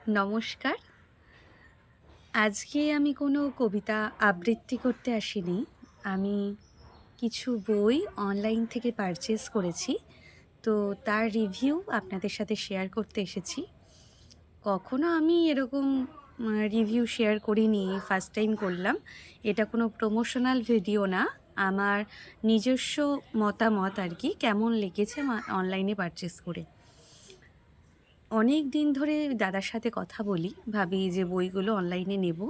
নমস্কার। আজকে আমি কোনো কবিতা আবৃত্তি করতে আসিনি। আমি কিছু বই অনলাইন থেকে পারচেজ করেছি। তো তার রিভিউ আপনাদের সাথে শেয়ার করতে এসেছি। কখনো আমি এরকম রিভিউ শেয়ার করিনি, ফার্স্ট টাইম করলাম। এটা কোনো প্রমোশনাল ভিডিও না। আমার নিজস্ব মতামত আর কি, কেমন লেগেছে অনলাইনে পারচেজ করে। অনেক দিন ধরে দাদার সাথে কথা বলি, ভাবি যে বইগুলো অনলাইনে নেব,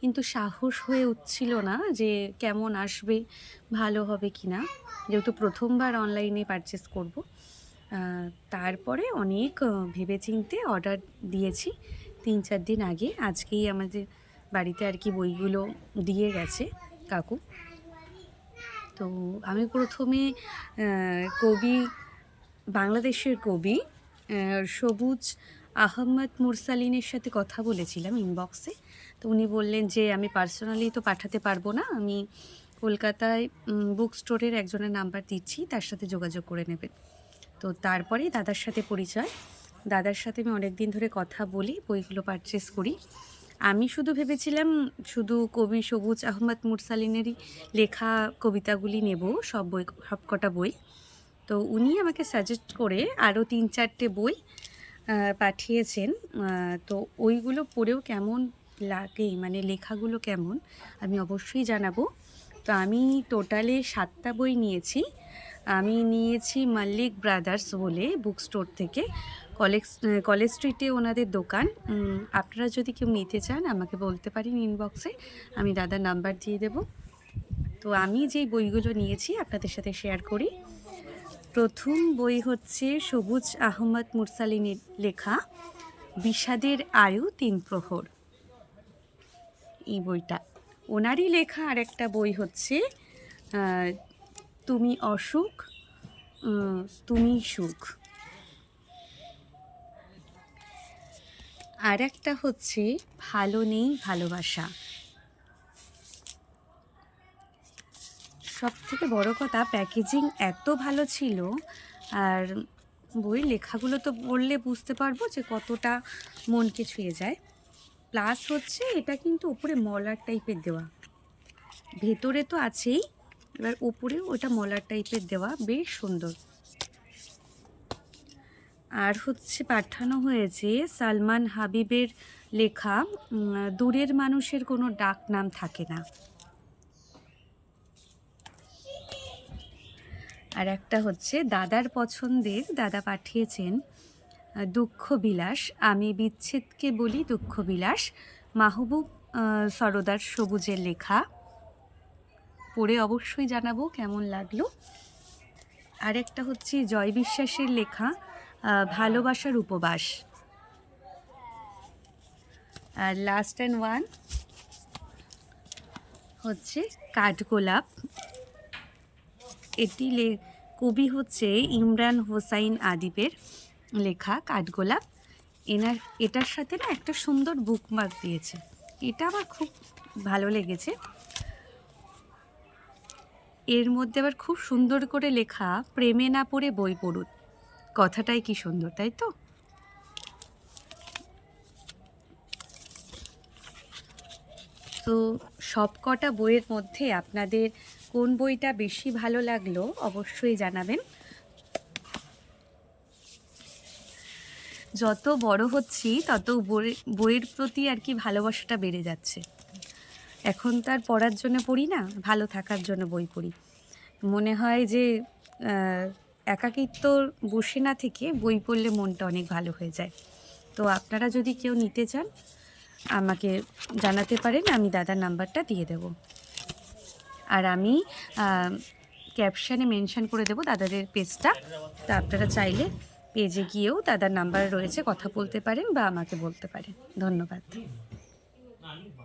কিন্তু সাহস হয়ে উঠছিল না যে কেমন আসবে, ভালো হবে কি না, যেহেতু প্রথমবার অনলাইনে পারচেস করব। তারপরে অনেক ভেবেচিন্তে অর্ডার দিয়েছি 3-4 দিন আগে। আজকেই আমাদের বাড়িতে আর কি বইগুলো দিয়ে গেছে কাকু। তো আমি প্রথমে কবি, বাংলাদেশের কবি সবুজ আহমদ মুরসালিনের সাথে কথা বলেছিলাম ইনবক্সে। তো উনি বললেন যে আমি পার্সোনালি তো পাঠাতে পারবো না, আমি কলকাতায় বুক স্টোরের একজনের নাম্বার দিচ্ছি, তার সাথে যোগাযোগ করে নেবেন। তো তারপরেই দাদার সাথে পরিচয়। দাদার সাথে আমি অনেক দিন ধরে কথা বলি, বইগুলো পারচেস করি। আমি শুধু ভেবেছিলাম শুধু কবি সবুজ আহমদ মুরসালিনেরই লেখা কবিতাগুলি নেব, সবকটা বই। তো উনি আমাকে সাজেস্ট করে আরও 3-4টে বই পাঠিয়েছেন। তো ওইগুলো পড়েও কেমন লাগে, মানে লেখাগুলো কেমন, আমি অবশ্যই জানাবো। তো আমি টোটালে 7টা বই নিয়েছি। আমি নিয়েছি মল্লিক ব্রাদার্স বলে বুক স্টোর থেকে, কলেজ স্ট্রিটে ওনাদের দোকান। আপনারা যদি কেউ নিতে চান আমাকে বলতে পারেন ইনবক্সে, আমি দাদার নাম্বার দিয়ে দেব। তো আমি যেই বইগুলো নিয়েছি আপনাদের সাথে শেয়ার করি। প্রথম বই হচ্ছে সবুজ আহমদ মুরসালিনের লেখা বিষাদের আয়ু 3 প্রহর। এই বইটা ওনারই লেখা। আরেকটা বই হচ্ছে তুমি অসুখ তুমি সুখ। আর একটা হচ্ছে ভালো নেই ভালোবাসা। সব থেকে বড় কথা, প্যাকেজিং এত ভালো ছিল। আর বইয়ের লেখাগুলো তো পড়লে বুঝতে পারবো যে কতটা মনকে ছুঁয়ে যায়। প্লাস হচ্ছে এটা কিন্তু ওপরে মলার টাইপের দেওয়া, ভেতরে তো আছেই, এবার ওপরে ওটা মলার টাইপের দেওয়া, বেশ সুন্দর। আর হচ্ছে পাঠানো হয়েছে সালমান হাবিবের লেখা দূরের মানুষের কোনো ডাক নাম থাকে না। আর একটা হচ্ছে দাদার পছন্দের, দাদা পাঠিয়েছেন দুঃখ বিলাস, আমি বিচ্ছেদকে বলি দুঃখ বিলাস, মাহবুব সরদার সবুজের লেখা। পড়ে অবশ্যই জানাবো কেমন লাগলো। আরেকটা হচ্ছে জয় বিশ্বাসের লেখা ভালোবাসার উপবাস। আর লাস্ট অ্যান্ড ওয়ান হচ্ছে কাঠগোলাপ। এটি কবি হচ্ছে ইমরান হোসাইন আদিবের লেখা কাঠগোলাপ। এটার সাথে না একটা সুন্দর বুকমার্ক দিয়েছে, এটা আমার খুব ভালো লেগেছে। এর মধ্যে আবার খুব সুন্দর করে লেখা প্রেমে না পড়ে বই পড়ুন। কথাটাই কি সুন্দর, তাই তো? তো সব কটা বইয়ের মধ্যে আপনাদের কোন বইটা বেশি ভালো লাগলো অবশ্যই জানাবেন। যত বড় হচ্ছি তত বইয়ের প্রতি আর কি ভালোবাসাটা বেড়ে যাচ্ছে। এখন তার পড়ার জন্য পড়ি না, ভালো থাকার জন্য বই পড়ি। মনে হয় যে একাকিত্ব বসে না থেকে বই পড়লে মনটা অনেক ভালো হয়ে যায়। তো আপনারা যদি কেউ নিতে চান আমাকে জানাতে পারেন, আমি দাদার নাম্বারটা দিয়ে দেব। আর আমি ক্যাপশানে মেনশন করে দেবো দাদাদের পেজটা। তা আপনারা চাইলে পেজে গিয়েও দাদার নাম্বার রয়েছে, কথা বলতে পারেন বা আমাকে বলতে পারেন। ধন্যবাদ।